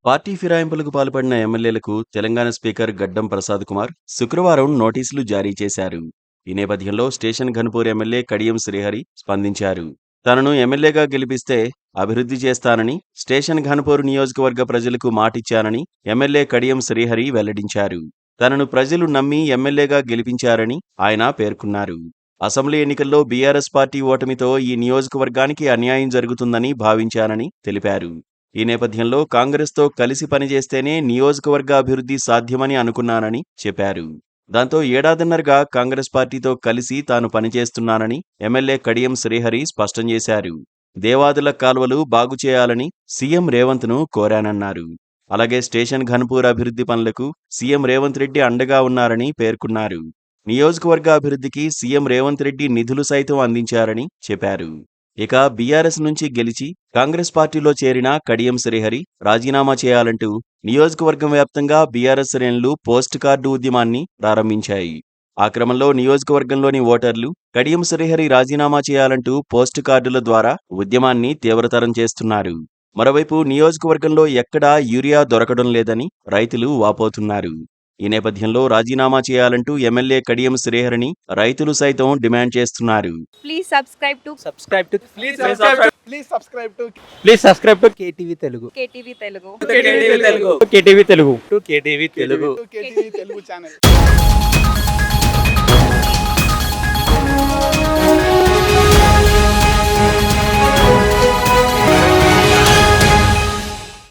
Party ఫిరాయింపులకు పాల్పడిన ఎమ్మెల్యేలకు Telangana speaker గడ్డం ప్రసాద్ కుమార్ శుక్రవారం నోటీసులు జారీ చేశారు. ఈ నేపథ్యంలో స్టేషన్ ఘన్పూర్ ఎమ్మెల్యే కడియం శ్రీహరి స్పందించారు. తనను ఎమ్మెల్యేగా గెలిపిస్తే అభివృద్ధి చేస్తానని, స్టేషన్ ఘన్పూర్ నియోజకవర్గ ప్రజలకు మాటిచ్చానని ఎమ్మెల్యే కడియం శ్రీహరి వెల్లడించారు. తనను ప్రజలు నమ్మి ఎమ్మెల్యేగా గెలిపించారని ఆయన పేర్కొన్నారు. అసెంబ్లీ ఎన్నికల్లో బీఆర్ఎస్ పార్టీ ఓటమితో ఈ నియోజకవర్గానికి అన్యాయం జరుగుతుందని భావించానని తెలిపారు. ఈ నేపథ్యంలో కాంగ్రెస్తో కలిసి పనిచేస్తేనే నియోజకవర్గ అభివృద్ధి సాధ్యమని అనుకున్నానని చెప్పారు. దాంతో ఏడాదిన్నరగా కాంగ్రెస్ పార్టీతో కలిసి తాను పనిచేస్తున్నానని ఎమ్మెల్యే కడియం శ్రీహరి స్పష్టం చేశారు. దేవాదుల కాల్వలు బాగు చేయాలని సీఎం రేవంత్ను కోరానన్నారు. అలాగే స్టేషన్ ఘన్పూర్ అభివృద్ధి పనులకు సీఎం రేవంత్ రెడ్డి అండగా ఉన్నారని పేర్కొన్నారు. నియోజకవర్గ అభివృద్ధికి సీఎం రేవంత్ రెడ్డి నిధులు సైతం అందించారని చెప్పారు. ఇక బీఆర్ఎస్ నుంచి గెలిచి కాంగ్రెస్ పార్టీలో చేరిన కడియం శ్రీహరి రాజీనామా చేయాలంటూ నియోజకవర్గం వ్యాప్తంగా బీఆర్ఎస్ శ్రేణులు పోస్ట్ కార్డు ఉద్యమాన్ని ప్రారంభించాయి. ఆ క్రమంలో నియోజకవర్గంలోని ఓటర్లు కడియం శ్రీహరి రాజీనామా చేయాలంటూ పోస్ట్ కార్డుల ద్వారా ఉద్యమాన్ని తీవ్రతరం చేస్తున్నారు. మరోవైపు నియోజకవర్గంలో ఎక్కడా యూరియా దొరకడం లేదని రైతులు వాపోతున్నారు. ఈ నేపథ్యంలో రాజీనామా చేయాలంటూ ఎమ్మెల్యే కడియం శ్రీహరిని రైతులు సైతం డిమాండ్ చేస్తున్నారు. Please subscribe to Please subscribe to KTV Telugu. KTV Telugu. KTV Telugu. to KTV Telugu. KTV Telugu channel.